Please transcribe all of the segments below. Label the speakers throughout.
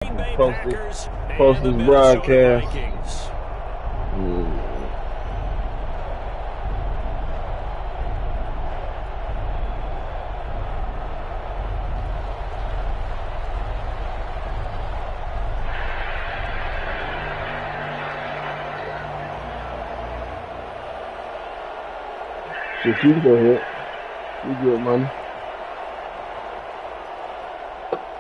Speaker 1: Post this broadcast. Shit, you can go ahead. You good, money.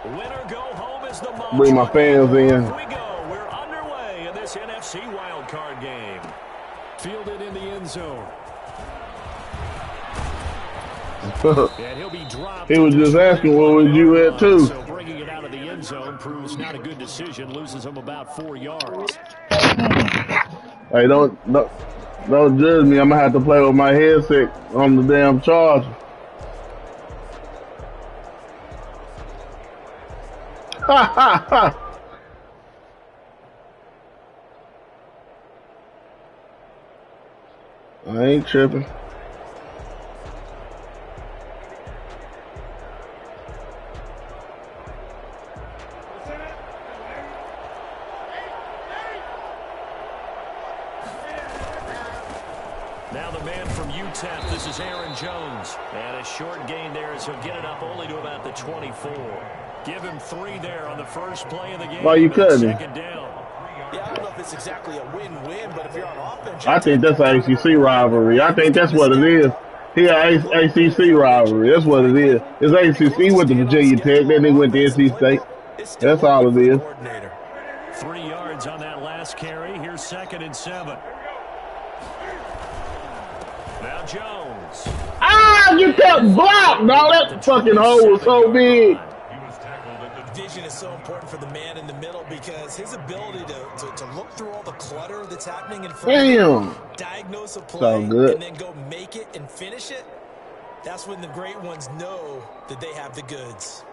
Speaker 2: Winner go home is the
Speaker 1: Bring my fans in.
Speaker 2: Here we go. We're underway in this NFC wildcard game. Fielded in the end zone. And he'll be dropped.
Speaker 1: He was just asking where was you at too.
Speaker 2: So bringing it out of the end zone proves not a good decision. Loses him about 4 yards.
Speaker 1: Hey, don't judge me. I'm gonna have to play with my headset on the damn charger. Ha ha ha! I ain't tripping.
Speaker 2: Now the man from UTEP, this is Aaron Jones. And a short gain there as he'll get it up only to about the 24. Give him 3 there on the first play of the game.
Speaker 1: Why you cutting?
Speaker 2: Second down.
Speaker 3: Yeah, I don't know if it's exactly a win-win, but if you're on offense...
Speaker 1: I think that's an ACC rivalry. I think that's what it is. Here, ACC rivalry. That's what it is. It's ACC. He went to Virginia Tech. Then he went to NC State. That's all it is.
Speaker 2: 3 yards on that last carry. Here's 2nd and 7. Now Jones.
Speaker 1: Ah, you got blocked. Now that fucking hole was so big.
Speaker 3: Vision is so important for the man in the middle because his ability to look through all the clutter that's happening in front of him, diagnose a play, and then go make it and finish it. That's when the great ones know that they have the goods.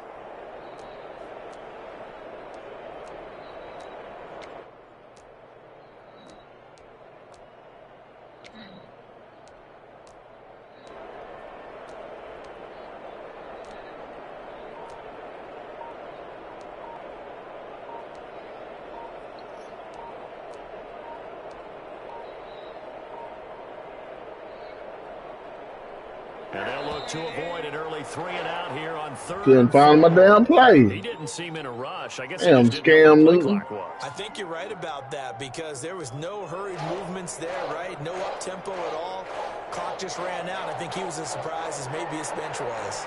Speaker 2: And they'll look to avoid an early 3-and-out here on 3rd.
Speaker 1: Couldn't find my damn play.
Speaker 2: He didn't seem in a rush. I guess
Speaker 1: damn scam Luton.
Speaker 3: I think you're right about that because there was no hurried movements there, right? No up-tempo at all. Clock just ran out. I think he was as surprised as maybe his bench was.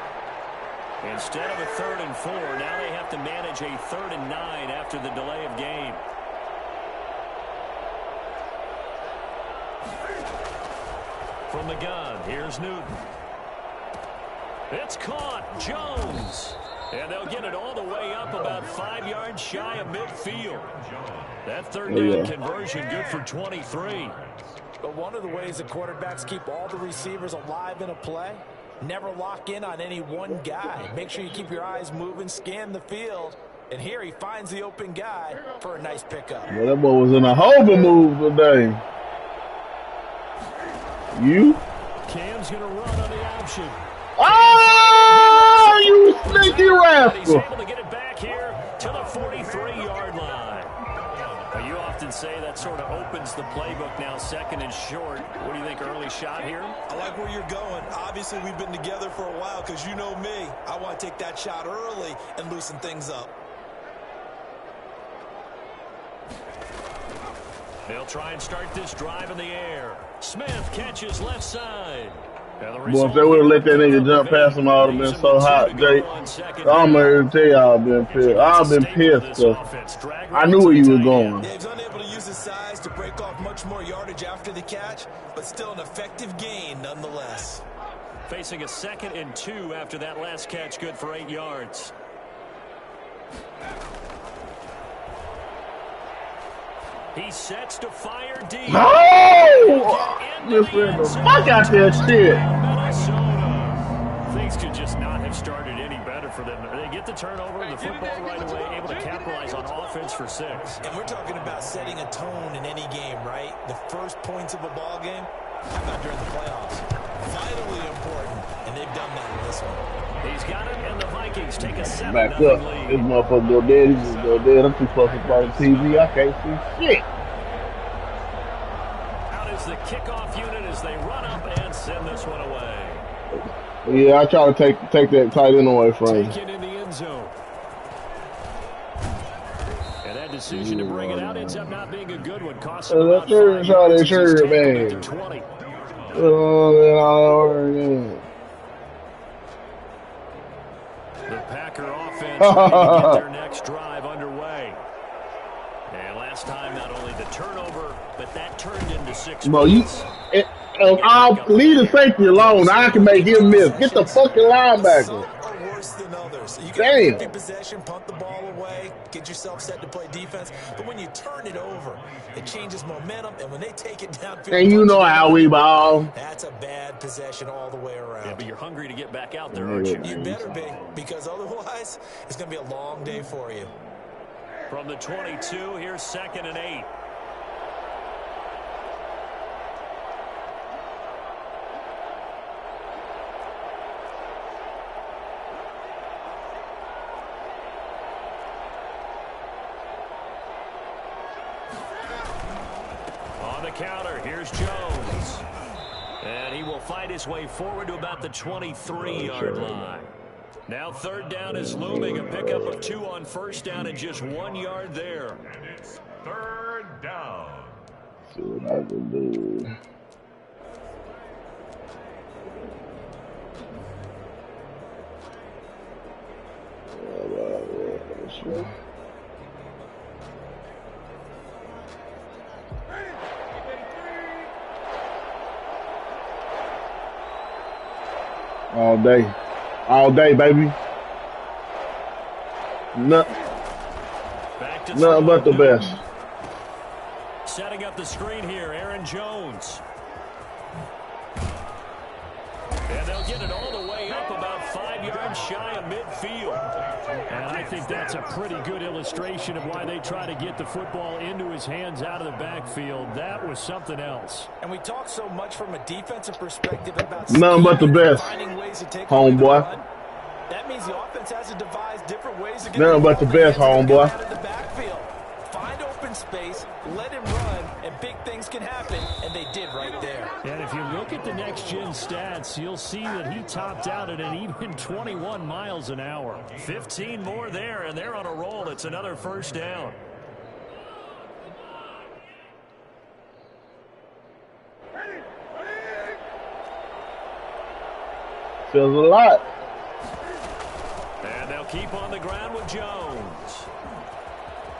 Speaker 2: Instead of a 3rd and 4, now they have to manage a 3rd and 9 after the delay of game. From the gun, here's Newton. It's caught. Jones. And they'll get it all the way up about 5 yards shy of midfield. That 3rd down conversion good for 23.
Speaker 3: But one of the ways that quarterbacks keep all the receivers alive in a play, never lock in on any one guy. Make sure you keep your eyes moving, scan the field. And here he finds the open guy for a nice pickup.
Speaker 1: Well, that boy was in a hover move today. You?
Speaker 2: Cam's going to run on the option.
Speaker 1: Oh, you sneaky rascal.
Speaker 2: He's able to get it back here to the 43-yard line. Now, you often say that sort of opens the playbook now, 2nd and short. What do you think, early shot here?
Speaker 3: I like where you're going. Obviously, we've been together for a while because you know me. I want to take that shot early and loosen things up.
Speaker 2: They'll try and start this drive in the air. Smith catches left side.
Speaker 1: Boy, if they would have let that nigga jump past him, I would have been so hot, Jake. I'm going to tell you I've been pissed. I've been pissed because I knew where you were going.
Speaker 3: Dave's unable to use his size to break off much more yardage after the catch, but still an effective gain nonetheless.
Speaker 2: Facing a 2nd and 2 after that last catch, good for 8 yards. He sets to fire deep.
Speaker 1: Oh! Just ran the fuck out that shit.
Speaker 2: Minnesota. Things could just not have started any better for them. They get the turnover, the football right away, able to capitalize on offense for 6.
Speaker 3: And we're talking about setting a tone in any game, right? The first points of a ball game. How about during the playoffs? Vitally important, and they've done that in this one.
Speaker 2: He's got it, and the Vikings Vikings take a 7-0
Speaker 1: back up.
Speaker 2: lead.
Speaker 1: This motherfucker go dead. He just go dead. I'm too close to the TV. I can't see shit.
Speaker 2: Out is the kickoff unit as they run up and send this one away.
Speaker 1: Yeah, I try to take that tight end away from him.
Speaker 2: Taken in the end zone. And that decision to bring it out ends up not being a good one. Costs them about 5 yards.
Speaker 1: Sure, man.
Speaker 2: 20. The Packer offense trying to get their next drive underway. And last time, not only the turnover, but that turned into 6 points.
Speaker 1: I'll leave the safety alone. I can make him miss. Get the fucking linebacker.
Speaker 3: Some are worse than others. You
Speaker 1: Damn.
Speaker 3: can possession, punt the ball away, get yourself set to play defense. But when you turn it over, it changes momentum. And when they take it downfield,
Speaker 1: and you know how we ball.
Speaker 3: That's a bad possession all the way around.
Speaker 2: Yeah, but you're hungry to get back out there, aren't you?
Speaker 3: You better be, because otherwise, it's going to be a long day for you.
Speaker 2: From the 22, here's 2nd and 8. On the counter, here's Jones. And he will fight his way forward to about the 23-yard line. Now 3rd down is looming. A pickup of 2 on 1st down and just 1 yard there.
Speaker 4: And it's 3rd down.
Speaker 1: See what I can do. All day, baby. Nothing but the best.
Speaker 2: Setting up the screen here, Aaron Jones. And they'll get it all the way up about 5 yards shy of midfield. And I think that's a pretty good illustration of why they try to get the football into his hands out of the backfield. That was something else.
Speaker 3: And we talk so much from a defensive perspective about
Speaker 1: nothing but the best, homeboy.
Speaker 3: That means the offense has to devise different ways to get
Speaker 1: nothing but the best, homeboy.
Speaker 3: Find open space, let him run, and big things can happen, and they did right there.
Speaker 2: And if you look at the next-gen stats, you'll see that he topped out at an even 21 miles an hour. 15 more there, and they're on a roll. It's another 1st down.
Speaker 1: Feels a lot.
Speaker 2: And they'll keep on the ground with Jones.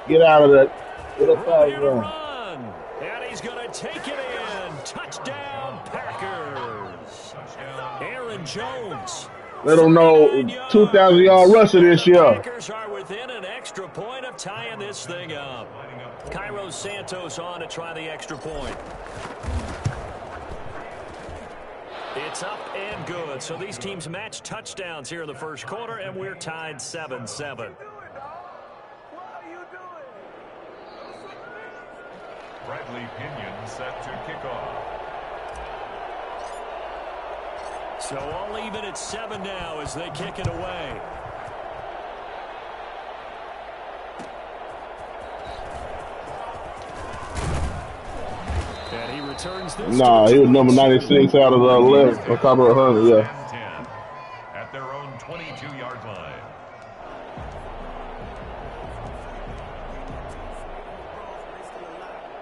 Speaker 1: Get out of that. Get up out of there.
Speaker 2: Run. And he's going to take it in. Touchdown, Packers. Aaron Jones.
Speaker 1: Let them know 2,000-yard rusher this year.
Speaker 2: Packers are within an extra point of tying this thing up. Cairo Santos on to try the extra point. It's up and good. So these teams match touchdowns here in the 1st quarter, and we're tied 7-7.
Speaker 4: Bradley Pinion set to kick off.
Speaker 2: So all even at 7 now as they kick it away. And he returns this.
Speaker 1: Nah, he was number 96 out of the 11. On top of 100, yeah.
Speaker 4: 10 at their own 22-yard line.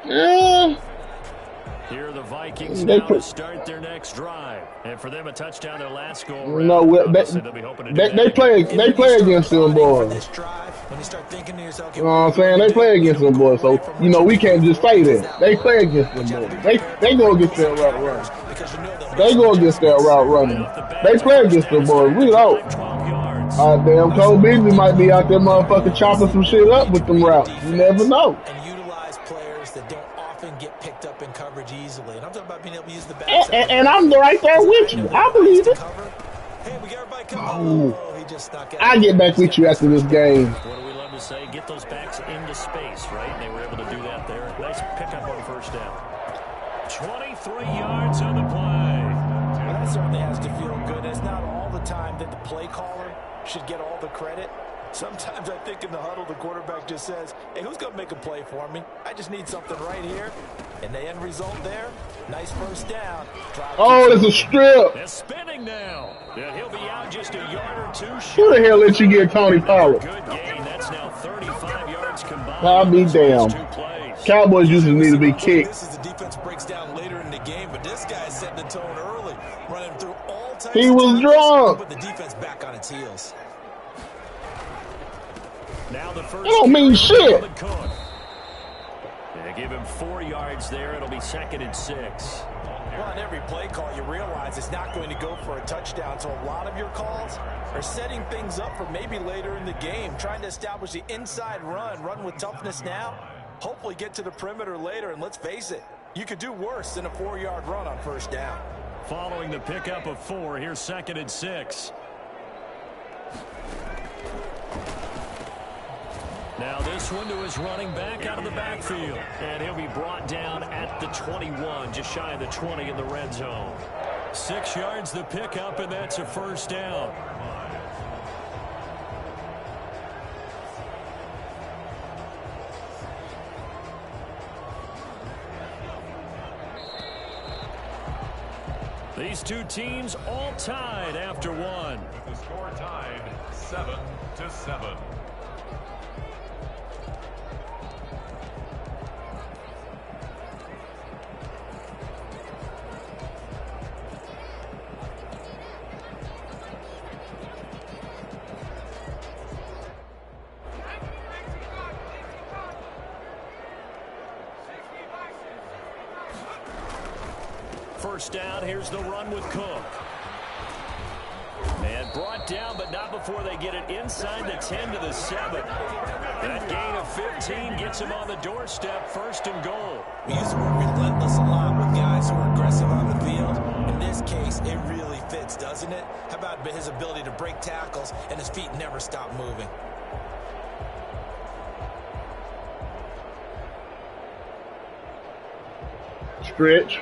Speaker 1: Yeah.
Speaker 2: Here are the Vikings now to start their next drive. And for them, a touchdown their last goal.
Speaker 1: No, they play against them boys.
Speaker 3: When you start thinking to yourself,
Speaker 1: you know what I'm saying? They play against them boys. So, you know, we can't just say that. They play against them boys. They go against their route running. They go against their route running. They play against them boys. We don't. Damn, Cole Beasley might be out there motherfucking chopping some shit up with them routes. You never know.
Speaker 3: And utilize players that don't often get picked up in coverage easily. And I'm talking about being able to use the backside.
Speaker 1: And I'm right there with you. I believe it.
Speaker 3: Hey, we got everybody coming. Oh, he just stuck out.
Speaker 1: I'll get back with you after this game.
Speaker 2: What do we love to say? Get those backs into space, right? And they were able to do that there. Nice pickup on 1st down. 23 yards on the play.
Speaker 3: Well, that certainly has to feel good. It's not all the time that the play caller should get all the credit. Sometimes I think in the huddle, the quarterback just says, hey, who's going to make a play for me? I just need something right here. And the end result there, nice first down.
Speaker 1: Oh, it's a strip.
Speaker 2: They're spinning now. And he'll be out just a yard or two.
Speaker 1: Who the hell let you get Tony Pollard?
Speaker 2: Good gain. That's now 35 yards combined.
Speaker 1: I'll be damned. Cowboys usually need to be kicked.
Speaker 3: This is the defense breaks down later in the game, but this guy's setting the tone early, running through all types
Speaker 1: He was drunk.
Speaker 3: Put the defense back on its heels.
Speaker 2: Now the first
Speaker 1: That don't mean shit.
Speaker 2: They give him 4 yards there. It'll be 2nd and 6.
Speaker 3: Well, on every play call, you realize it's not going to go for a touchdown. So a lot of your calls are setting things up for maybe later in the game, trying to establish the inside run with toughness now, hopefully get to the perimeter later. And let's face it, you could do worse than a 4-yard run on first down.
Speaker 2: Following the pickup of 4, here's 2nd and 6. Now this one to his running back out of the backfield. And he'll be brought down at the 21, just shy of the 20 in the red zone. 6 yards the pickup, and that's a first down. These two teams all tied after one.
Speaker 4: With the score tied 7-7.
Speaker 2: First down, here's the run with Cook. And brought down, but not before they get it inside the 10 to the 7. That gain of 15 gets him on the doorstep, 1st and goal.
Speaker 3: We use the word relentless a lot with guys who are aggressive on the field. In this case, it really fits, doesn't it? How about his ability to break tackles and his feet never stop moving?
Speaker 1: Stretch.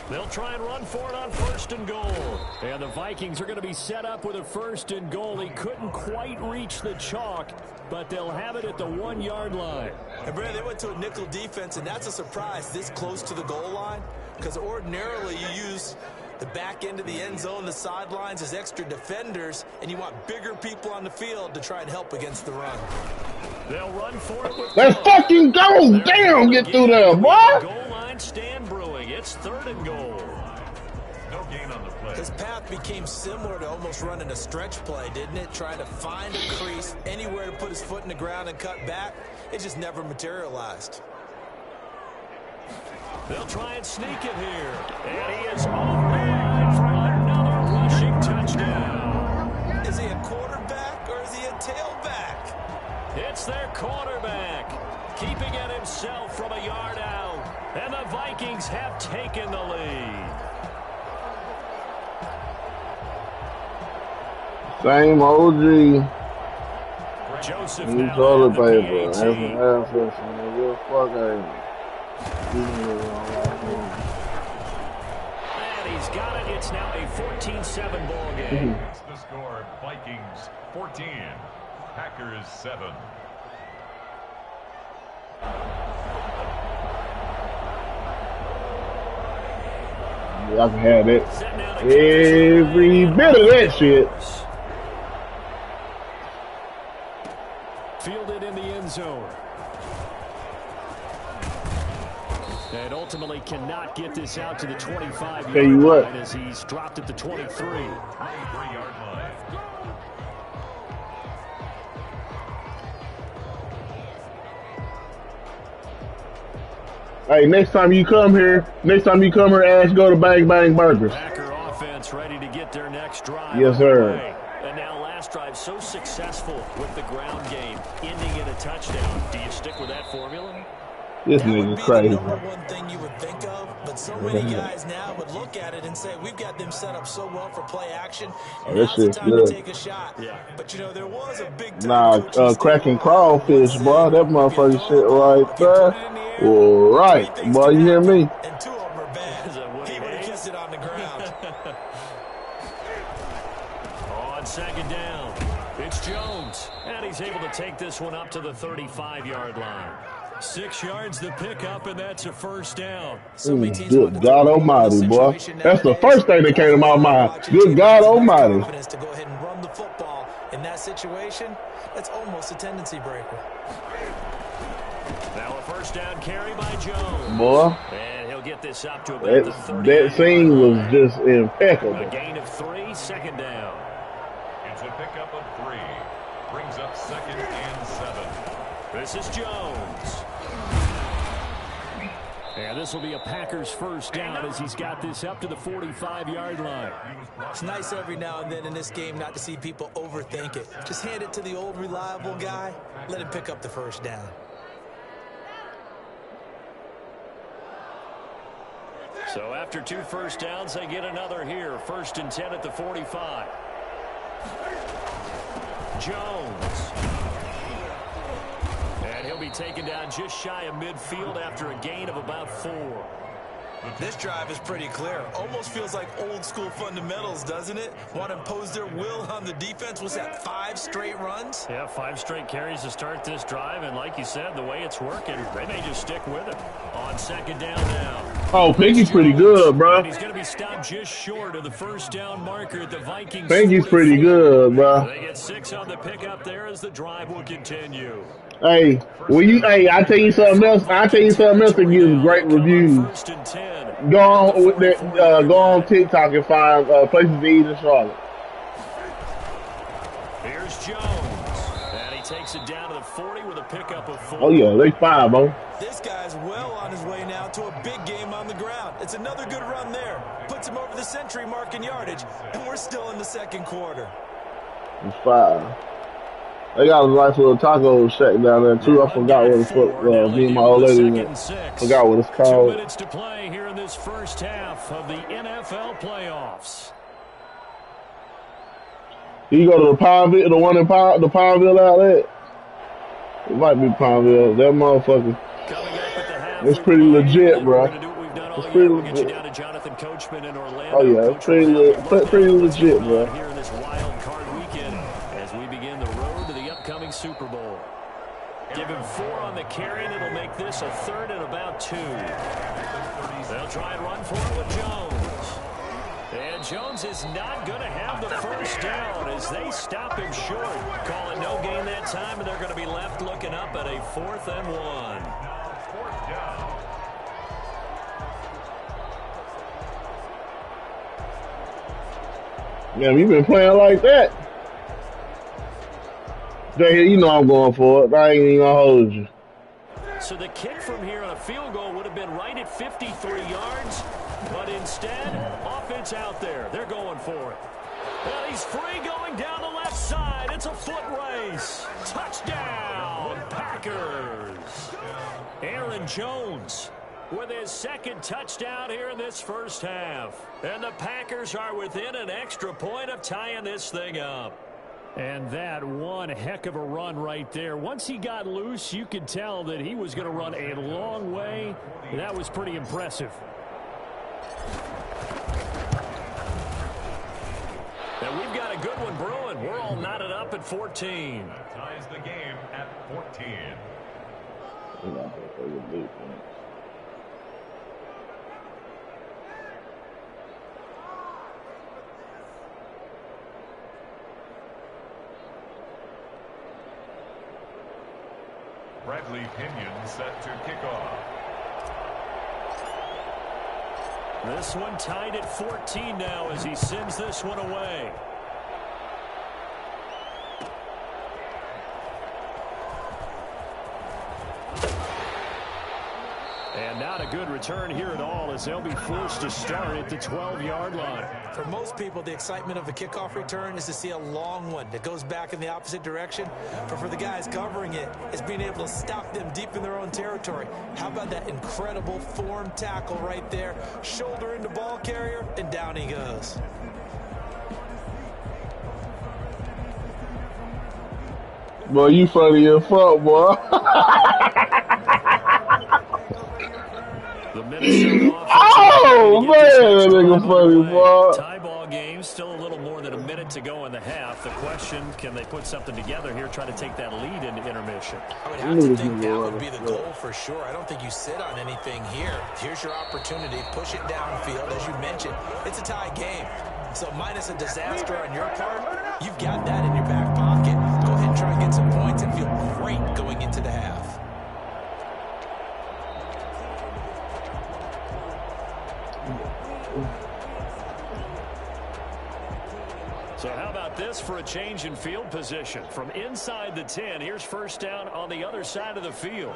Speaker 2: They'll try and run for it on 1st and goal. And the Vikings are going to be set up with a 1st and goal. He couldn't quite reach the chalk, but they'll have it at the 1-yard line.
Speaker 3: And Brad, they went to a nickel defense, and that's a surprise this close to the goal line, because ordinarily you use the back end of the end zone, the sidelines as extra defenders, and you want bigger people on the field to try and help against the run.
Speaker 2: They'll run for it with
Speaker 1: Let's fucking go. Damn, get through there, boy.
Speaker 2: Goal line stand brewing. It's 3rd and goal.
Speaker 4: No gain on the play.
Speaker 3: His path became similar to almost running a stretch play, didn't it? Trying to find a crease, anywhere to put his foot in the ground and cut back. It just never materialized.
Speaker 2: They'll try and sneak it here. And he is offline for another rushing touchdown.
Speaker 3: Is he a quarterback or is he a tailback?
Speaker 2: It's their quarterback, keeping it himself from a yard out. And the Vikings have taken the lead.
Speaker 1: Same OG.
Speaker 2: Joseph
Speaker 1: New
Speaker 2: now
Speaker 1: toilet
Speaker 2: at the
Speaker 1: paper. That's an
Speaker 2: PAT.
Speaker 1: ass person. Nigga. Fuck out.
Speaker 2: And he's got it. It's now a 14-7 ball game.
Speaker 4: That's the score. Vikings 14, Packers 7.
Speaker 1: Yeah, I can have it. Every bit of that shit.
Speaker 2: Fielded in the end zone. And ultimately cannot get this out to the 25-yard
Speaker 1: Tell you what.
Speaker 2: line as he's dropped at the 23.
Speaker 4: 23-yard line.
Speaker 1: Hey, next time you come here, ask go to Bang Bang Burgers.
Speaker 2: Packer offense ready to get their next drive.
Speaker 1: Yes, sir.
Speaker 2: underway. And now last drive so successful with the ground game, ending in a touchdown. Do you stick with that formula?
Speaker 1: This
Speaker 3: That would
Speaker 1: nigga
Speaker 3: be the
Speaker 1: crazy.
Speaker 3: #1 thing you would think of, but so many guys now would look at it and say, we've got them set up so well for play action.
Speaker 1: Oh, that
Speaker 3: Now's the
Speaker 1: shit's
Speaker 3: time to
Speaker 1: good.
Speaker 3: take a shot. Yeah. But, you know, there was a big-time
Speaker 1: Nah,
Speaker 3: coaching statement
Speaker 1: cracking
Speaker 3: once
Speaker 1: crawfish, boy.
Speaker 3: said,
Speaker 1: That
Speaker 3: if you
Speaker 1: motherfucking
Speaker 3: throw
Speaker 1: shit
Speaker 3: the ball,
Speaker 1: right
Speaker 3: if you put
Speaker 1: there.
Speaker 3: it in the air,
Speaker 1: All right,
Speaker 3: 3 things
Speaker 1: boy,
Speaker 3: can
Speaker 1: you hear
Speaker 3: happen,
Speaker 1: me?
Speaker 3: and 2 of them are bad. He would have kept it on the ground.
Speaker 2: On second down, it's Jones, and he's able to take this one up to the 35-yard line. 6 yards the pickup, and that's a first down.
Speaker 1: Good God Almighty, boy. That's the first thing that came to my mind. Good God Almighty.
Speaker 3: To go ahead and run the football in that situation, that's almost a tendency breaker.
Speaker 2: Now a first down carry by Jones.
Speaker 1: Boy.
Speaker 2: And he'll get this up to about the 30.
Speaker 1: That scene was just impeccable.
Speaker 2: A gain of 3, second down.
Speaker 4: It's a pickup of 3. Brings up 2nd and 7.
Speaker 2: This is Jones. And this will be a Packers first down as he's got this up to the 45-yard line.
Speaker 3: It's nice every now and then in this game not to see people overthink it. Just hand it to the old reliable guy. Let him pick up the first down.
Speaker 2: So after 2 first downs, they get another here. 1st and 10 at the 45. Jones. And he'll be taken down just shy of midfield after a gain of about 4.
Speaker 3: This drive is pretty clear. Almost feels like old school fundamentals, doesn't it? Want to impose their will on the defense. Was that 5 straight runs?
Speaker 2: Yeah, 5 straight carries to start this drive. And like you said, the way it's working, they may just stick with it. On second down now.
Speaker 1: Oh, Pinky's pretty good, bro.
Speaker 2: He's going to be stopped just short of the first down marker at the Vikings.
Speaker 1: Pinky's pretty good, bro.
Speaker 2: They get 6 on the pickup there as the drive will continue.
Speaker 1: Hey, I tell you something else. I tell you something else that gives great reviews. Go on with that. Go on TikTok and find places to eat in Charlotte.
Speaker 2: Here's Jones, and he takes it down to the 40 with a pickup of 4.
Speaker 1: Oh yeah, they 5-0.
Speaker 3: This guy's well on his way now to a big game on the ground. It's another good run there. Puts him over the century mark in yardage, and we're still in the second quarter.
Speaker 1: It's 5. They got a nice little taco shack down there too. I forgot what it's called. Me and my old lady forgot what it's called.
Speaker 2: 2 minutes to play here in this first half of the NFL playoffs.
Speaker 1: You go to the Pineville, the one in the Pineville outlet. It might be Pineville. That motherfucker. It's pretty legit, bro. It's pretty legit. Oh yeah, it's pretty legit, bro.
Speaker 2: Here in this wild card weekend as we begin the road to the upcoming Super Bowl. Give him 4 on the carry, and it'll make this a 3rd and about 2. They'll try and run for it with Jones. And Jones is not going to have the first down as they stop him short. Call it no gain that time, and they're going to be left looking up at a 4th and 1.
Speaker 1: Yeah, we've been playing like that. Jay, you know I'm going for it. I ain't even gonna hold you.
Speaker 2: So the kick from here on a field goal would have been right at 53 yards, but instead, offense out there. They're going for it. And he's free going down the left side. It's a foot race. Touchdown, Packers. Aaron Jones with his 2nd touchdown here in this first half. And the Packers are within an extra point of tying this thing up. And that one heck of a run right there. Once he got loose, you could tell that he was going to run a long way. That was pretty impressive. And we've got a good one brewing. We're all knotted up at 14.
Speaker 4: That ties the game at 14. Bradley Pinion set to kick off.
Speaker 2: This one tied at 14 now as he sends this one away. And now to good return here at all, as they'll be forced to start at the 12-yard line.
Speaker 3: For most people, the excitement of a kickoff return is to see a long one that goes back in the opposite direction. But for the guys covering it, it's being able to stop them deep in their own territory. How about that incredible form tackle right there? Shoulder into ball carrier, and down he goes.
Speaker 1: Boy, you funny as fuck, boy.
Speaker 2: The Minnesota
Speaker 1: oh, man, that nigga funny, boy.
Speaker 2: Tie ball game, still a little more than a minute to go in the half. The question, can they put something together here, try to take that lead into intermission?
Speaker 3: I would have to think that would be the goal for sure. I don't think you sit on anything here. Here's your opportunity. Push it downfield. As you mentioned, it's a tie game. So minus a disaster on your part, you've got that in your back pocket. Go ahead and try and get some points and feel great going into the half.
Speaker 2: So how about this for a change in field position? From inside the 10, here's first down on the other side of the field.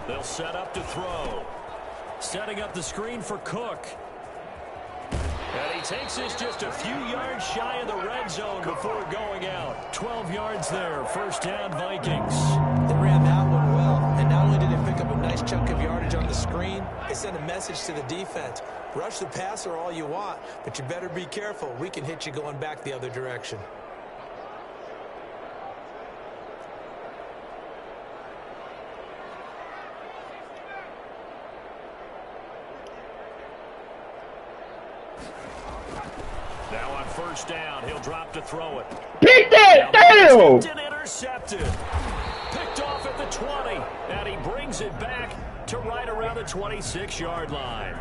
Speaker 2: They'll set up to throw. Setting up the screen for Cook. And he takes this just a few yards shy of the red zone before going out. 12 yards there, first down Vikings.
Speaker 3: They ran that one well, and not only did they pick up a nice chunk of yardage on the screen, they sent a message to the defense. Rush the passer all you want, but you better be careful. We can hit you going back the other direction.
Speaker 2: Now on first down, he'll drop to throw it.
Speaker 1: Pick that down!
Speaker 2: Intercepted. Picked off at the 20, and he brings it back to right around the 26-yard line.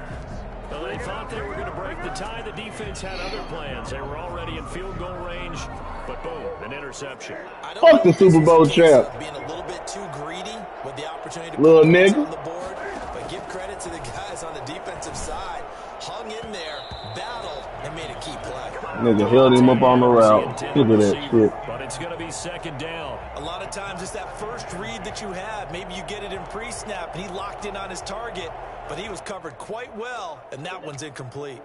Speaker 2: Well, they thought they were going to break the tie. The defense had other plans. They were already in field goal range, but boom, an interception.
Speaker 1: Fuck the Super Bowl champ.
Speaker 3: Being a little bit too greedy with the opportunity to
Speaker 1: little
Speaker 3: put
Speaker 1: nigga
Speaker 3: on the board, but give credit to the guys on the defensive side. Hung in there, battled, and made a key play.
Speaker 1: Nigga held him up on the route. Look at that shit.
Speaker 2: But it's going to be second down.
Speaker 3: A lot of times it's that first read that you have. Maybe you get it in pre-snap, and he locked in on his target, but he was covered quite well, and that one's incomplete.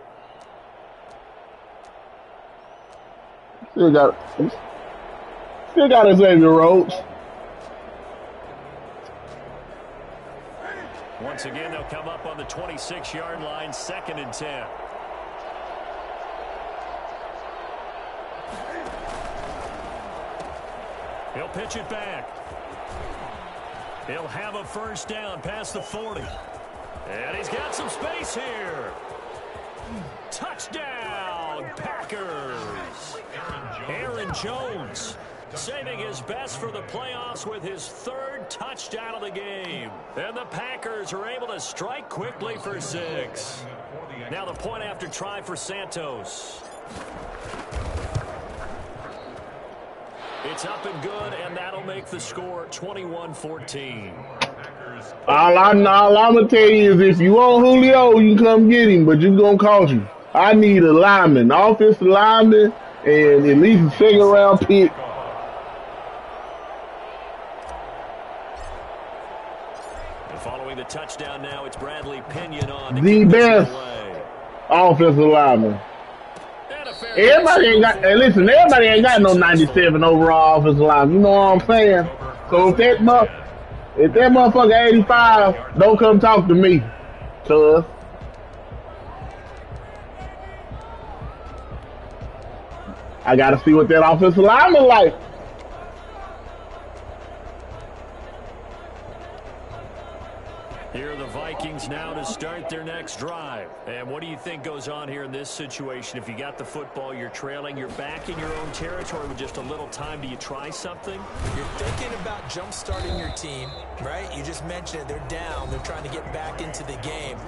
Speaker 1: Still got Xavier Rhodes.
Speaker 2: Once again, they'll come up on the 26-yard line, second and 10. He'll pitch it back. He'll have a first down past the 40. And he's got some space here. Touchdown, Packers. Aaron Jones saving his best for the playoffs with his third touchdown of the game. And the Packers are able to strike quickly for 6. Now the point after try for Santos. It's up and good, and that'll make the score 21-14.
Speaker 1: All I'm going to tell you is if you want Julio, you can come get him, but you're going to cost you. I need a lineman, offensive lineman, and at least a second-round pick.
Speaker 2: And following the touchdown now, it's Bradley Pinion on.
Speaker 1: The best offensive lineman. Everybody ain't got, and listen, everybody ain't got no 97 overall offensive line. You know what I'm saying? So if that motherfucker 85, don't come talk to me, cuz. I gotta see what that offensive lineman like.
Speaker 2: Here are the Vikings now to start their next drive. And what do you think goes on here in this situation? If you got the football, you're trailing, you're back in your own territory with just a little time. Do you try something?
Speaker 3: You're thinking about jump-starting your team, right? You just mentioned it. They're down. They're trying to get back into the game.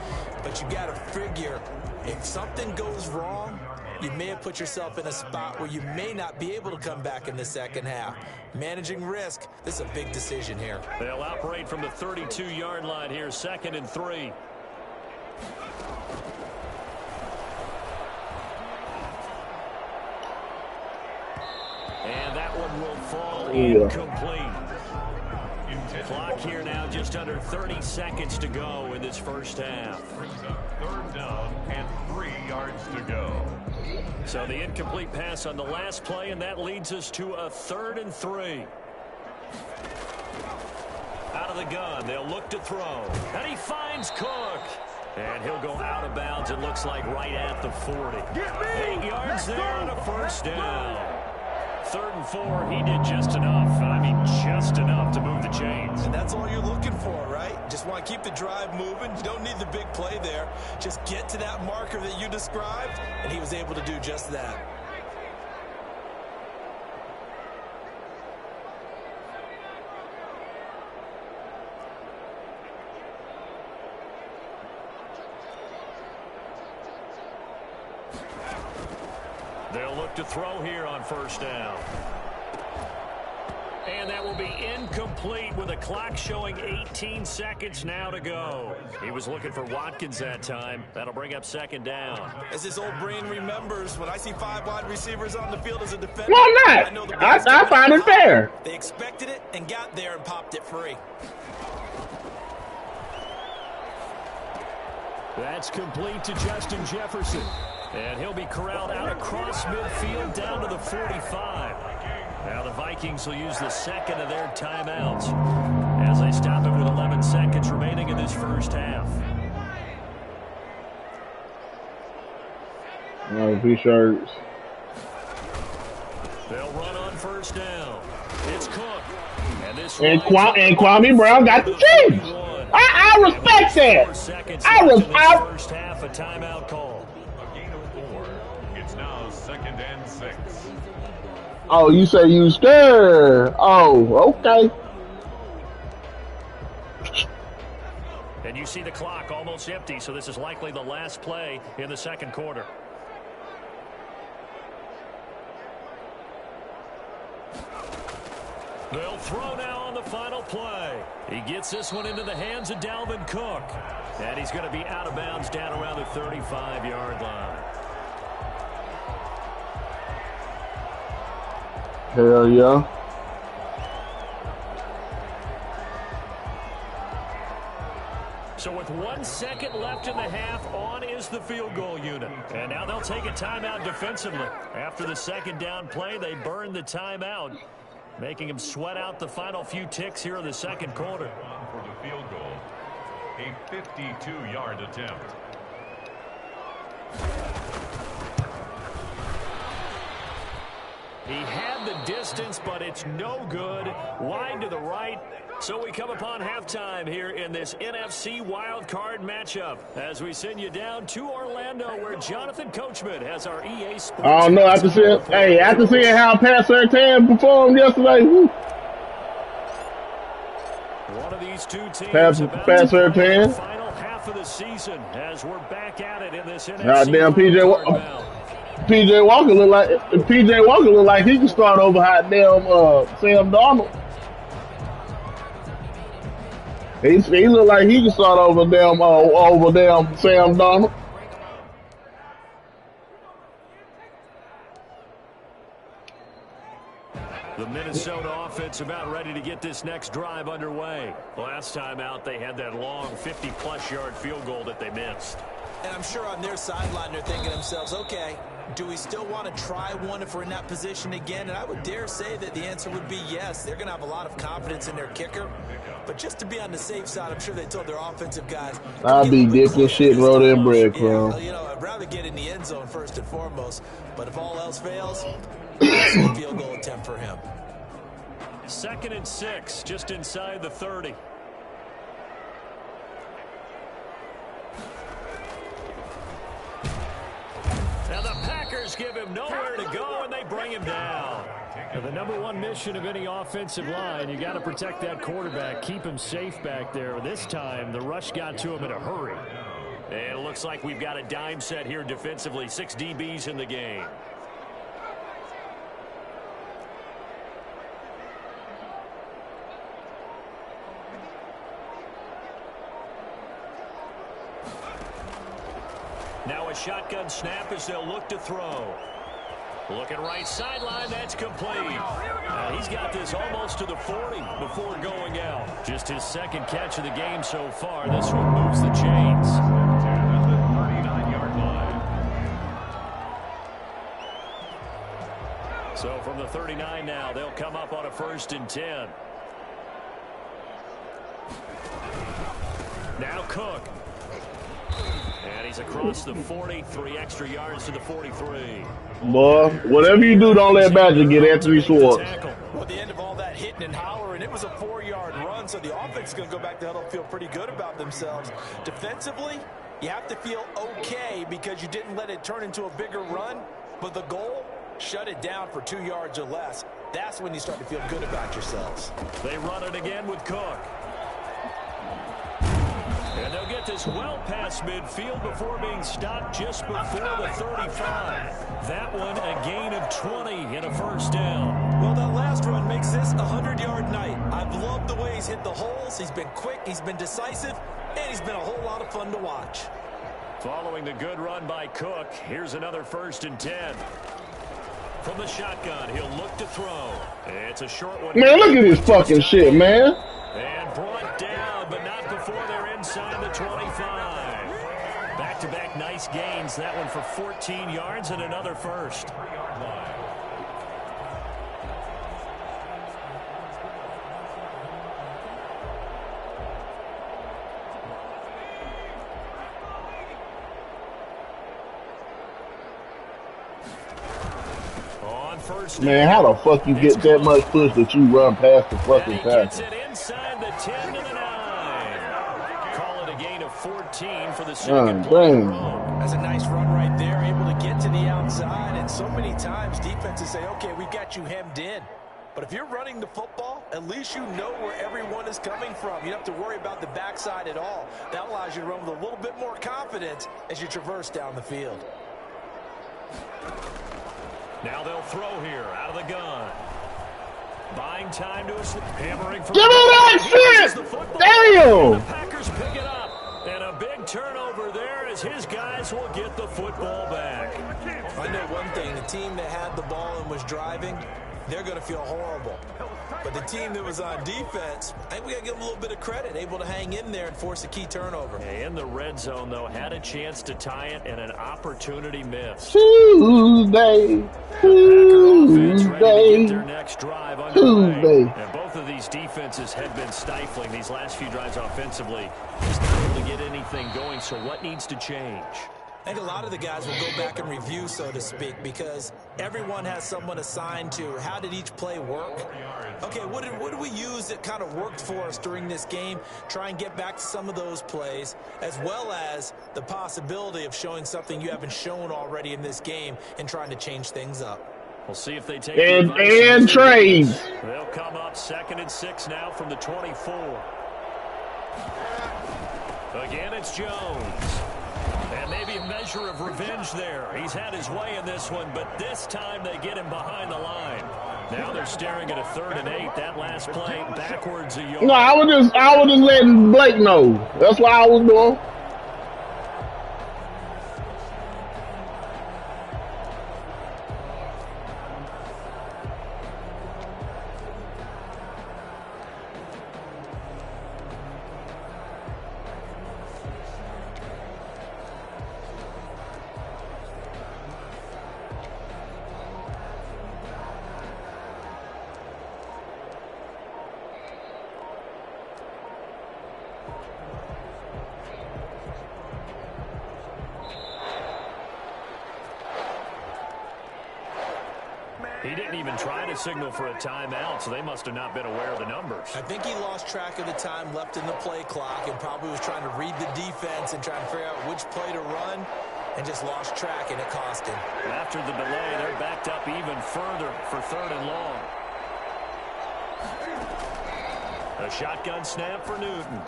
Speaker 3: But you got to figure, if something goes wrong, you may have put yourself in a spot where you may not be able to come back in the second half. Managing risk, this is a big decision here.
Speaker 2: They'll operate from the 32-yard line here, second and 3. And that one will fall incomplete. Clock here now, just under 30 seconds to go in this first half.
Speaker 4: Brings up 3rd down and 3 yards to go.
Speaker 2: So the incomplete pass on the last play, and that leads us to a 3rd and 3. Out of the gun, they'll look to throw. And he finds Cook. And he'll go out of bounds, it looks like, right at the 40. 8 yards there on a first down. 3rd and 4, he did just enough. I mean, just enough to move the chains.
Speaker 3: And that's all you're looking for, right? Just want to keep the drive moving. You don't need the big play there. Just get to that marker that you described, and he was able to do just that.
Speaker 2: They'll look to throw here on first down. And that will be incomplete with the clock showing 18 seconds now to go. He was looking for Watkins that time. That'll bring up 2nd down.
Speaker 3: As his old brain remembers, when I see 5 wide receivers on the field as a defender,
Speaker 1: Why not? I find it fair.
Speaker 3: They expected it and got there and popped it free.
Speaker 2: That's complete to Justin Jefferson. And he'll be corralled out across midfield down to the 45. Now the Vikings will use the 2nd of their timeouts as they stop it with 11 seconds remaining in this first half.
Speaker 1: No T-shirts.
Speaker 2: They'll run on first down. It's Cook.
Speaker 1: And Kwame Brown got the change. I respect that.
Speaker 2: First half, a timeout call.
Speaker 4: A gain of 4. It's now 2nd and 6.
Speaker 1: Oh, you say you scared. Oh, okay.
Speaker 2: And you see the clock almost empty, so this is likely the last play in the 2nd quarter. They'll throw now on the final play. He gets this one into the hands of Dalvin Cook. And he's going to be out of bounds down around the 35-yard line.
Speaker 1: Hell yeah.
Speaker 2: So with 1 second left in the half, on is the field goal unit. And now they'll take a timeout defensively. After the 2nd down play, they burn the timeout, making him sweat out the final few ticks here in the 2nd quarter.
Speaker 4: For the field goal, a 52-yard attempt.
Speaker 2: He had the distance, but it's no good. Wide to the right. So we come upon halftime here in this NFC wildcard matchup as we send you down to Orlando where Jonathan Coachman has our EA Sports.
Speaker 1: Oh, no, after seeing how Pat Surtain performed yesterday, woo.
Speaker 2: One of these two teams
Speaker 1: Pat Surtain.
Speaker 2: Final half of the season as we're back at it in this NFC.
Speaker 1: Goddamn PJ Walker look like he can start over hot damn Sam Darnold. He look like he can start over damn Sam Darnold.
Speaker 2: The Minnesota offense about ready to get this next drive underway. Last time out, they had that long 50-plus yard field goal that they missed.
Speaker 3: And I'm sure on their sideline they're thinking to themselves, okay, do we still want to try one if we're in that position again? And I would dare say that the answer would be yes. They're going to have a lot of confidence in their kicker. But just to be on the safe side, I'm sure they told their offensive guys,
Speaker 1: I'll be dipping shit and roll in breadcrumbs.
Speaker 3: Yeah, I'd rather get in the end zone first and foremost. But if all else fails, it's a field goal attempt for him.
Speaker 2: 2nd and 6, just inside the 30. Now the Packers give him nowhere to go, and they bring him down. Now the #1 mission of any offensive line, you got to protect that quarterback, keep him safe back there. This time, the rush got to him in a hurry. And it looks like we've got a dime set here defensively, 6 DBs in the game. Now a shotgun snap as they'll look to throw. Looking right sideline, that's complete. He's got this almost to the 40 before going out. Just his second catch of the game so far. This one moves the chains.
Speaker 4: At the 39-yard line.
Speaker 2: So from the 39 now, they'll come up on a 1st and 10. Now Cook. And he's across the 40, 3 extra yards to the 43.
Speaker 1: Boy, whatever you do, don't let Badger get Anthony Schwartz.
Speaker 3: Well, at the end of all that hitting and hollering, it was a 4-yard run, so the offense is going to go back to huddle and feel pretty good about themselves. Defensively, you have to feel okay because you didn't let it turn into a bigger run, but the goal, shut it down for 2 yards or less. That's when you start to feel good about yourselves.
Speaker 2: They run it again with Cook. And they'll get this well past midfield before being stopped just before the 35. That one a gain of 20 and a 1st down.
Speaker 3: Well, that last run makes this a 100-yard night. I've loved the way he's hit the holes. He's been quick, he's been decisive, and he's been a whole lot of fun to watch.
Speaker 2: Following the good run by Cook, here's another 1st and 10. From the shotgun, he'll look to throw. It's a short one.
Speaker 1: Man, look at this fucking shit, man.
Speaker 2: And brought down, but not before they're inside the 25. Back-to-back nice gains. That one for 14 yards and another 1st.
Speaker 1: Man, how the fuck you get that much push that you run past the fucking
Speaker 2: pass?
Speaker 1: tackle?
Speaker 2: It inside the 10 to the 9. Call it a gain of 14 for the second play.
Speaker 3: That's a nice run right there, able to get to the outside. And so many times defenses say, okay, we got you hemmed in. But if you're running the football, at least you know where everyone is coming from. You don't have to worry about the backside at all. That allows you to run with a little bit more confidence as you traverse down the field.
Speaker 2: Now they'll throw here out of the gun. Buying time to hammering for
Speaker 1: Give me that shit! Damn!
Speaker 2: The Packers pick it up. And a big turnover there as his guys will get the football back.
Speaker 3: I know one thing. The team that had the ball and was driving, they're going to feel horrible. But the team that was on defense, I think we got to give them a little bit of credit, able to hang in there and force a key turnover.
Speaker 2: In the red zone, though, had a chance to tie it and an opportunity missed.
Speaker 1: Tuesday.
Speaker 2: Their next drive underway. And both of these defenses have been stifling these last few drives offensively. Just not able to get anything going, so what needs to change?
Speaker 3: I think a lot of the guys will go back and review, so to speak, because everyone has someone assigned to how did each play work. Okay, what did we use that kind of worked for us during this game? Try and get back to some of those plays, as well as the possibility of showing something you haven't shown already in this game and trying to change things up.
Speaker 2: We'll see if they take
Speaker 1: and trades.
Speaker 2: They'll come up 2nd and 6 now from the 24. Again, it's Jones. And maybe a measure of revenge there. He's had his way in this one, but this time they get him behind the line. Now they're staring at a 3rd and 8. That last play backwards a yard.
Speaker 1: No, I was just letting Blake know. That's what I was doing.
Speaker 2: He didn't even try to signal for a timeout, so they must have not been aware of the numbers.
Speaker 3: I think he lost track of the time left in the play clock and probably was trying to read the defense and trying to figure out which play to run and just lost track, and it cost him.
Speaker 2: After the delay, they're backed up even further for 3rd and long. A shotgun snap for Newton.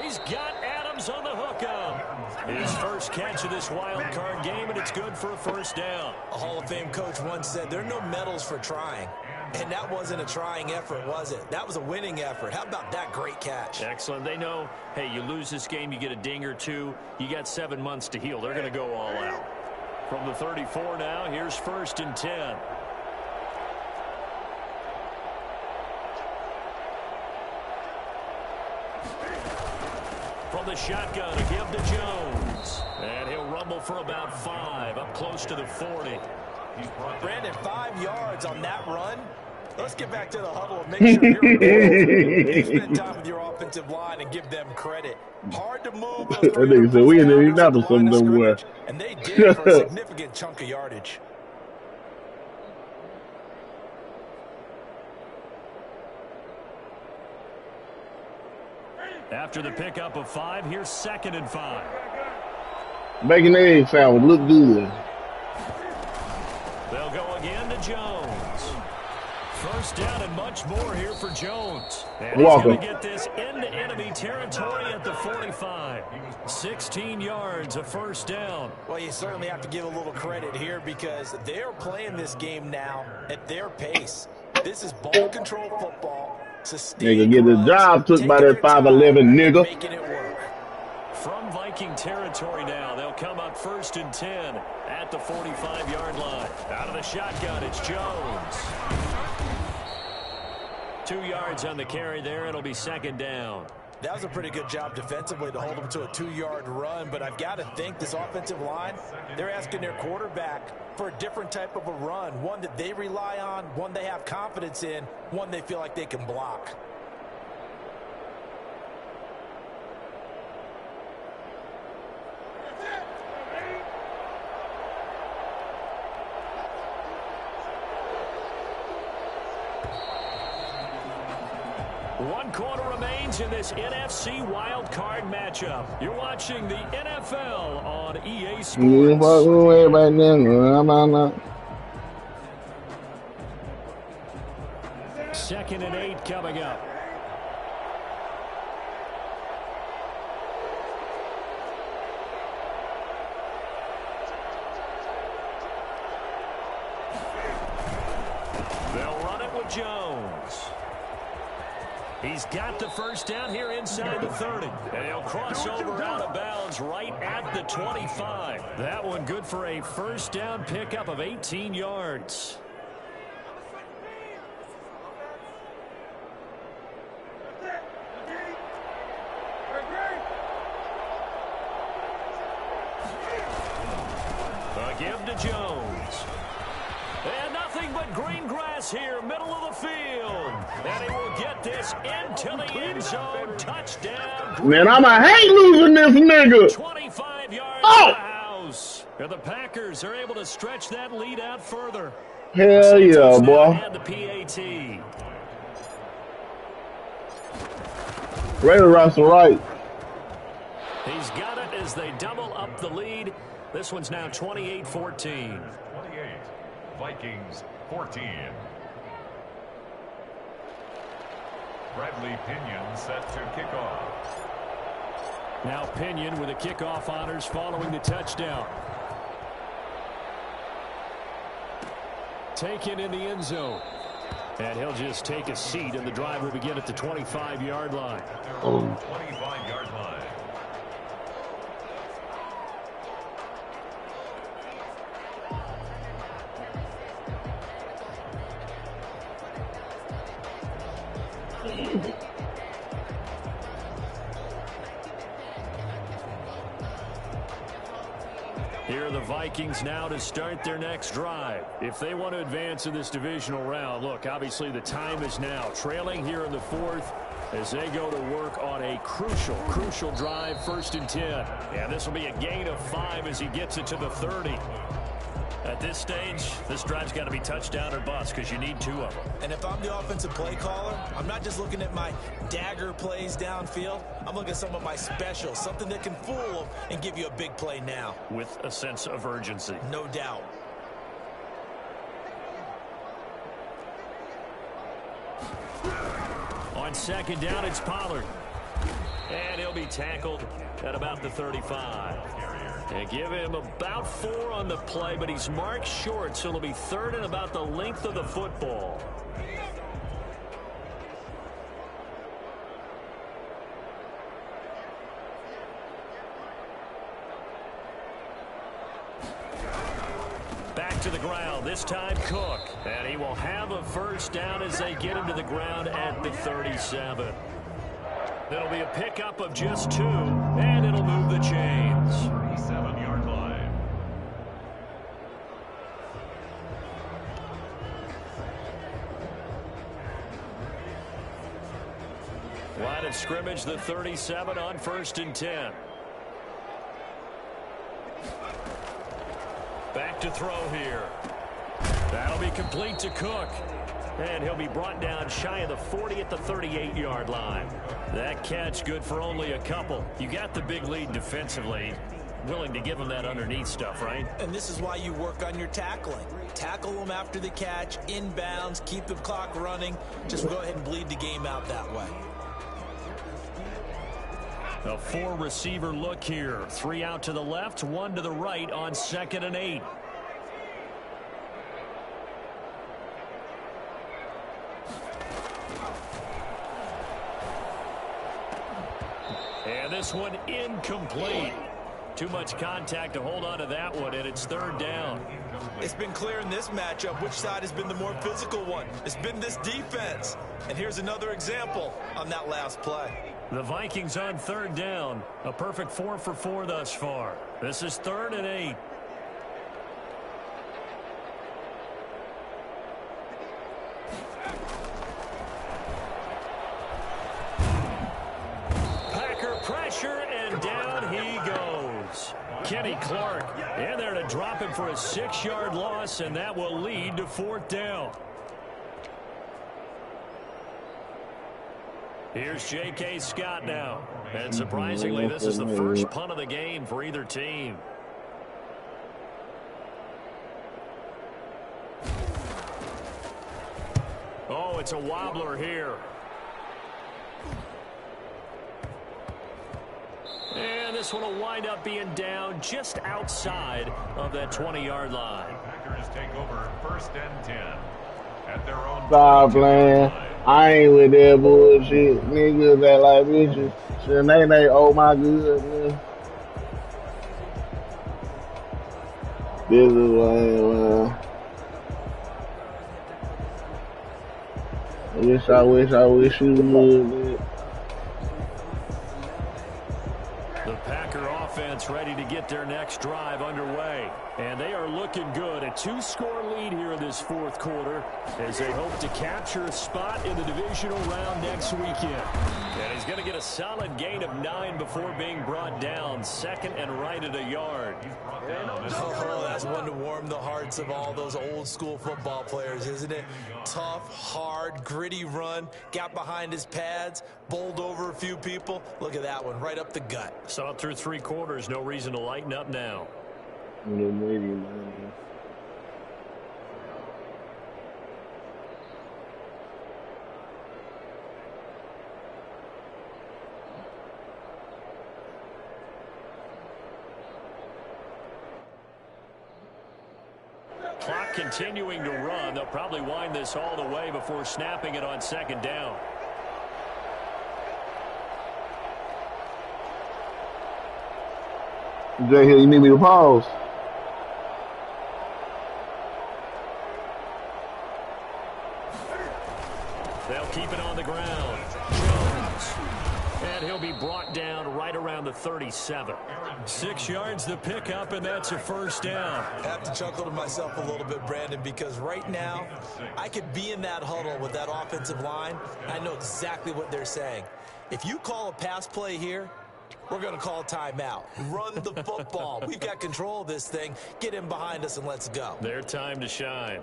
Speaker 2: He's got Adams on the hookup. His first catch of this wild card game, and it's good for a 1st down.
Speaker 3: A Hall of Fame coach once said, there are no medals for trying. And that wasn't a trying effort, was it? That was a winning effort. How about that great catch?
Speaker 2: Excellent. They know, hey, you lose this game, you get a ding or two. You got 7 months to heal. They're going to go all out. From the 34 now, here's 1st and 10. From the shotgun, a give to Jones. And he'll rumble for about 5, up close to the 40.
Speaker 3: Brandon, 5 yards on that run. Let's get back to the huddle and make sure you spend time with your offensive line and give them credit. Hard to move those 300
Speaker 1: said, we ain't
Speaker 3: at
Speaker 1: never
Speaker 3: the line of
Speaker 1: something
Speaker 3: scrimmage, and they did for a significant chunk of yardage.
Speaker 2: After the pickup of 5, here's 2nd and 5.
Speaker 1: Making the egg sandwich look good.
Speaker 2: They'll go again to Jones. 1st down and much more here for Jones. And he's going to get this into enemy territory at the 45. 16 yards, a 1st down.
Speaker 3: Well, you certainly have to give a little credit here because they're playing this game now at their pace. This is ball control football.
Speaker 1: Nigga get his job took by that 5'11" nigga.
Speaker 3: Making it work.
Speaker 2: From Viking territory now, they'll come up 1st and 10 at the 45-yard line. Out of the shotgun, it's Jones. 2 yards on the carry there. It'll be 2nd down.
Speaker 3: That was a pretty good job defensively to hold them to a 2-yard run, but I've got to think this offensive line, they're asking their quarterback for a different type of a run, one that they rely on, one they have confidence in, one they feel like they can block.
Speaker 2: One quarter remains in this NFC wild card matchup. You're watching the NFL on EA Sports. 2nd and 8 coming up. They'll run it with Jones. He's got the 1st down here inside the 30. And he'll cross over out of bounds right at the 25. That one good for a 1st down pickup of 18 yards. A give to Jones. And nothing but green grass here, middle of the field. And he will get this into the end zone. Touchdown.
Speaker 1: Man, I'ma hate losing this nigga.
Speaker 2: 25 yards to the house. And the Packers are able to stretch that lead out further.
Speaker 1: Hell yeah, boy.
Speaker 2: And the PAT.
Speaker 1: Ready to wrestle right.
Speaker 2: He's got it as they double up the lead. This one's now 28-14.
Speaker 4: 28. Vikings 14. Bradley Pinion set to kick off.
Speaker 2: Now Pinion with the kickoff honors following the touchdown. Taken in the end zone. And he'll just take a seat, and the drive will begin at the 25-yard line.
Speaker 4: 25-yard line.
Speaker 2: Here are the Vikings now to start their next drive. If they want to advance in this divisional round, look, obviously the time is now. Trailing here in the 4th as they go to work on a crucial drive, 1st and 10. And this will be a gain of 5 as he gets it to the 30. At this stage, this drive's got to be touchdown or bust because you need 2 of them.
Speaker 3: And if I'm the offensive play caller, I'm not just looking at my dagger plays downfield. I'm looking at some of my specials, something that can fool them and give you a big play now.
Speaker 2: With a sense of urgency.
Speaker 3: No doubt.
Speaker 2: On 2nd down, it's Pollard. And he'll be tackled at about the 35. And give him about 4 on the play, but he's marked short, so it'll be 3rd and about the length of the football. to the ground, this time Cook. And he will have a first down as they get him to the ground at the 37. It'll be a pickup of just 2, and it'll move the chains.
Speaker 4: 37-yard line.
Speaker 2: Line of scrimmage, the 37 on 1st and 10. Back to throw here. That'll be complete to Cook. And he'll be brought down shy of the 40 at the 38-yard line. That catch good for only a couple. You got the big lead defensively. Willing to give him that underneath stuff, right?
Speaker 3: And this is why you work on your tackling. Tackle them after the catch, inbounds, keep the clock running. Just go ahead and bleed the game out that way.
Speaker 2: A 4-receiver look here. 3 out to the left, 1 to the right on 2nd and 8. And this one incomplete. Too much contact to hold on to that one, and it's 3rd down.
Speaker 3: It's been clear in this matchup which side has been the more physical one. It's been this defense. And here's another example on that last play.
Speaker 2: The Vikings on 3rd down. A perfect 4 for 4 thus far. This is 3rd and 8. Packer pressure, and down he goes. Kenny Clark in there to drop him for a 6-yard loss, and that will lead to 4th down. Here's J.K. Scott now. And surprisingly, this is the first punt of the game for either team. Oh, it's a wobbler here. And this one will wind up being down just outside of that 20-yard line.
Speaker 4: Packers take over 1st and 10 at their own.
Speaker 1: Stop playing. I ain't with that bullshit. Niggas that like bitches. Shit, they, oh my goodness. This is lame, man. I wish you would.
Speaker 2: The Packer offense ready to get their next drive underway. And they are looking good. A 2-score lead here in this 4th quarter as they hope to capture a spot in the divisional round next weekend. And he's going to get a solid gain of 9 before being brought down. 2nd and right at a yard.
Speaker 3: Oh, that's one to warm the hearts of all those old school football players, isn't it? Tough, hard, gritty run. Got behind his pads, bowled over a few people. Look at that one, right up the gut.
Speaker 2: Saw it through 3 quarters. No reason to lighten up now. Clock continuing to run. They'll probably wind this all the way before snapping it on 2nd down.
Speaker 1: Jay, here, you need me to pause?
Speaker 2: They'll keep it on the ground. Jones. And he'll be brought down right around the 37. 6 yards the pickup, and that's a 1st down.
Speaker 3: I have to chuckle to myself a little bit, Brandon, because right now I could be in that huddle with that offensive line. I know exactly what they're saying. If you call a pass play here, we're going to call a timeout. Run the football. We've got control of this thing. Get in behind us and let's go.
Speaker 2: Their time to shine.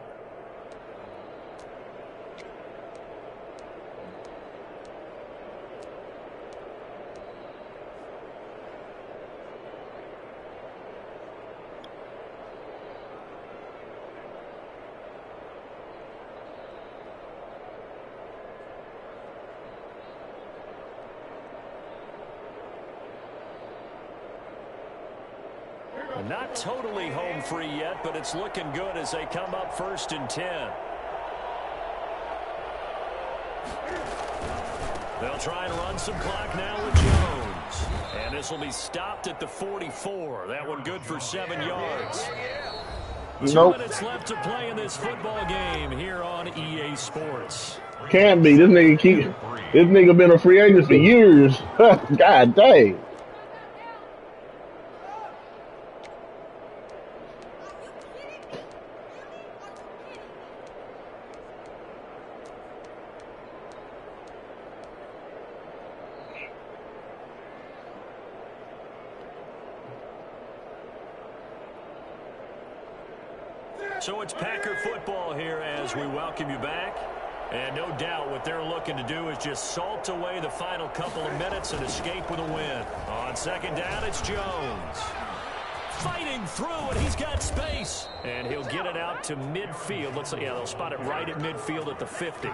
Speaker 2: Not totally home free yet, but it's looking good as they come up 1st and 10. They'll try and run some clock now with Jones. And this will be stopped at the 44. That one good for 7 yards. 2 minutes left to play in this football game here on EA Sports.
Speaker 1: Can't be. This nigga been a free agent for years. God dang.
Speaker 2: So it's Packer football here as we welcome you back. And no doubt what they're looking to do is just salt away the final couple of minutes and escape with a win. On second down, it's Jones. Fighting through, and he's got space. And he'll get it out to midfield. Looks like, yeah, they'll spot it right at midfield at the 50.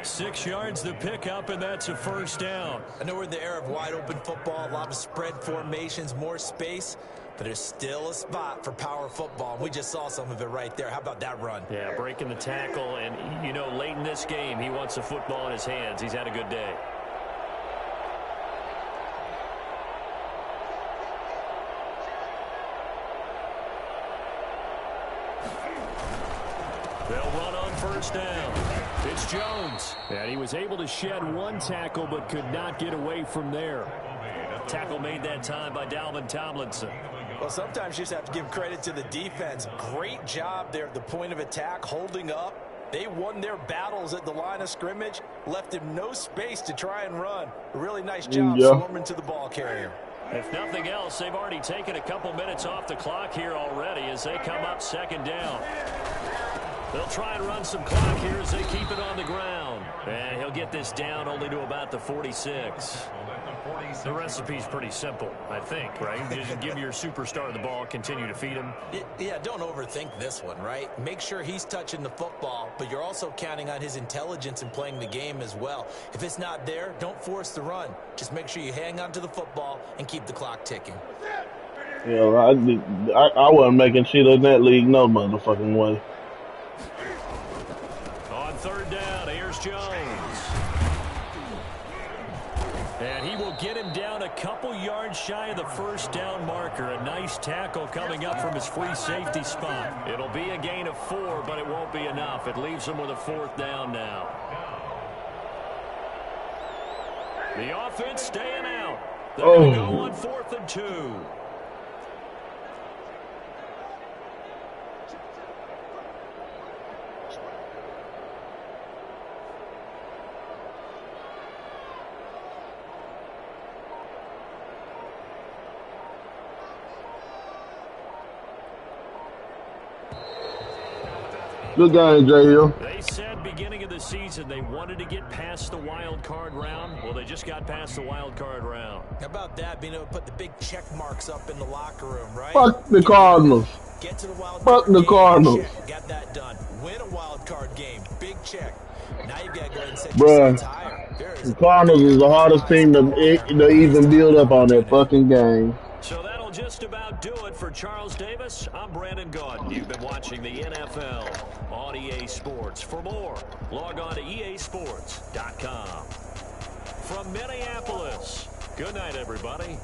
Speaker 2: 6 yards the pickup, and that's a first down.
Speaker 3: I know we're in the era of wide-open football, a lot of spread formations, more space. But there's still a spot for power football. And we just saw some of it right there. How about that run?
Speaker 2: Yeah, breaking the tackle. And, you know, late in this game, he wants the football in his hands. He's had a good day. They'll run on first down. It's Jones. And he was able to shed one tackle but could not get away from there. Tackle made that time by Dalvin Tomlinson.
Speaker 3: Well, sometimes you just have to give credit to the defense. Great job there at the point of attack, holding up. They won their battles at the line of scrimmage, left him no space to try and run. A really nice job swarming to the ball carrier.
Speaker 2: If nothing else, they've already taken a couple minutes off the clock here already as they come up second down. They'll try and run some clock here as they keep it on the ground. And he'll get this down only to about the 46. The recipe's pretty simple, I think, right? Just give your superstar the ball, continue to feed him.
Speaker 3: Yeah, don't overthink this one, right? Make sure he's touching the football, but you're also counting on his intelligence in playing the game as well. If it's not there, don't force the run. Just make sure you hang on to the football and keep the clock ticking.
Speaker 1: Yeah, I wasn't making shit in that league no motherfucking way.
Speaker 2: On third down, here's Jones. And he will get him down a couple yards shy of the first down marker. A nice tackle coming up from his free safety spot. It'll be a gain of 4, but it won't be enough. It leaves him with a 4th down now. The offense staying out. They're going to go on 4th and 2.
Speaker 1: Good game, J. Hill.
Speaker 2: They said beginning of the season they wanted to get past the wild card round. Well, they just got past the wild card round.
Speaker 3: How about that, being able to put the big check marks up in the locker room, right?
Speaker 1: Fuck the Cardinals.
Speaker 3: Get to the wild
Speaker 1: Fuck
Speaker 3: card
Speaker 1: the
Speaker 3: game,
Speaker 1: Cardinals.
Speaker 3: check. Got that done. Win a wild card game. Big check. Now you've got to go ahead and set
Speaker 1: Bruh,
Speaker 3: yourself higher.
Speaker 1: the Cardinals is the hardest team to even build up on that fucking game.
Speaker 2: So that'll just about do it for Charles Davis. I'm Brandon Gaudin. You've been watching the NFL on EA Sports. For more, log on to easports.com. From Minneapolis, good night, everybody.